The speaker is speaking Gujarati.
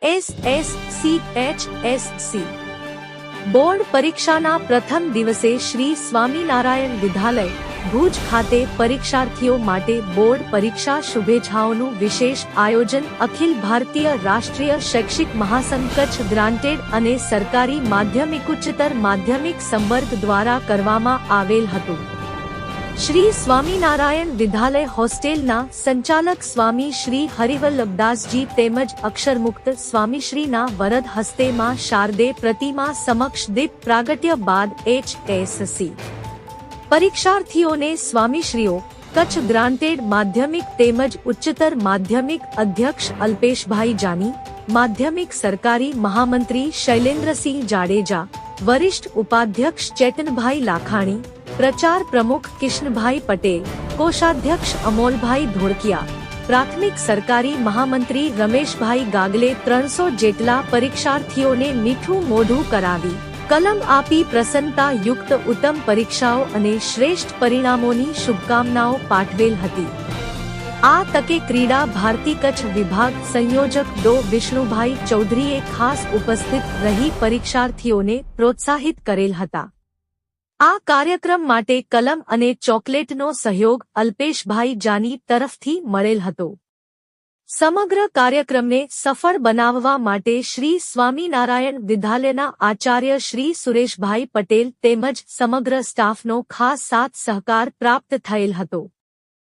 SSCHSC બોર્ડ પરીક્ષાના પ્રથમ દિવસે શ્રી સ્વામિનારાયણ વિદ્યાલય ભુજ ખાતે પરીક્ષાર્થીઓ માટે બોર્ડ પરીક્ષા શુભેચ્છાઓનું વિશેષ આયોજન અખિલ ભારતીય રાષ્ટ્રીય શૈક્ષિક મહાસંઘ કચ્છ ગ્રાન્ટેડ અને સરકારી માધ્યમિક ઉચ્ચતર માધ્યમિક સંવર્ગ દ્વારા કરવામાં આવેલ હતું। શ્રી સ્વામિનારાયણ વિદ્યાલય હોસ્ટેલના સંચાલક સ્વામી શ્રી હરિવલ્લભદાસજી તેમજ અક્ષરમુક્ત સ્વામીશ્રીના વરદ હસ્તે માં શારદે પ્રતિમા સમક્ષ દીપ પ્રાગટ્ય બાદ HSC પરીક્ષાર્થીઓને સ્વામીશ્રીઓ કચ્છ ગ્રાન્ટેડ માધ્યમિક તેમજ ઉચ્ચતર માધ્યમિક અધ્યક્ષ અલ્પેશભાઈ જાની, માધ્યમિક સરકારી મહામંત્રી શૈલેન્દ્રસિંહ જાડેજા, વરિષ્ઠ ઉપાધ્યક્ષ ચેતનભાઈ લાખાણી, પ્રચાર પ્રમુખ કિશનભાઈ પટેલ, કોષાધ્યક્ષ અમોલભાઈ ધોળકિયા, પ્રાથમિક સરકારી મહામંત્રી રમેશભાઈ ગાગલે 300 જેટલા પરીક્ષાર્થીઓને મીઠું મોઢું કરાવી કલમ આપી પ્રસન્નતા યુક્ત ઉત્તમ પરીક્ષાઓ અને શ્રેષ્ઠ પરિણામોની શુભકામનાઓ પાઠવેલ હતી। આ તકે ક્રીડા ભારતી કચ્છ વિભાગ સંયોજક ડો વિષ્ણુભાઈ ચૌધરીએ ખાસ ઉપસ્થિત રહી પરીક્ષાર્થીઓને પ્રોત્સાહિત કરેલ હતા। આ કાર્યક્રમ માટે કલમ અને ચોકલેટનો સહયોગ અલ્પેશભાઈ જાની તરફથી મળેલ હતો। સમગ્ર કાર્યક્રમને સફળ બનાવવા માટે શ્રી સ્વામિનારાયણ વિદ્યાલયના આચાર્ય શ્રી સુરેશભાઈ પટેલ તેમજ સમગ્ર સ્ટાફનો ખાસ સાથ સહકાર પ્રાપ્ત થયેલ હતો।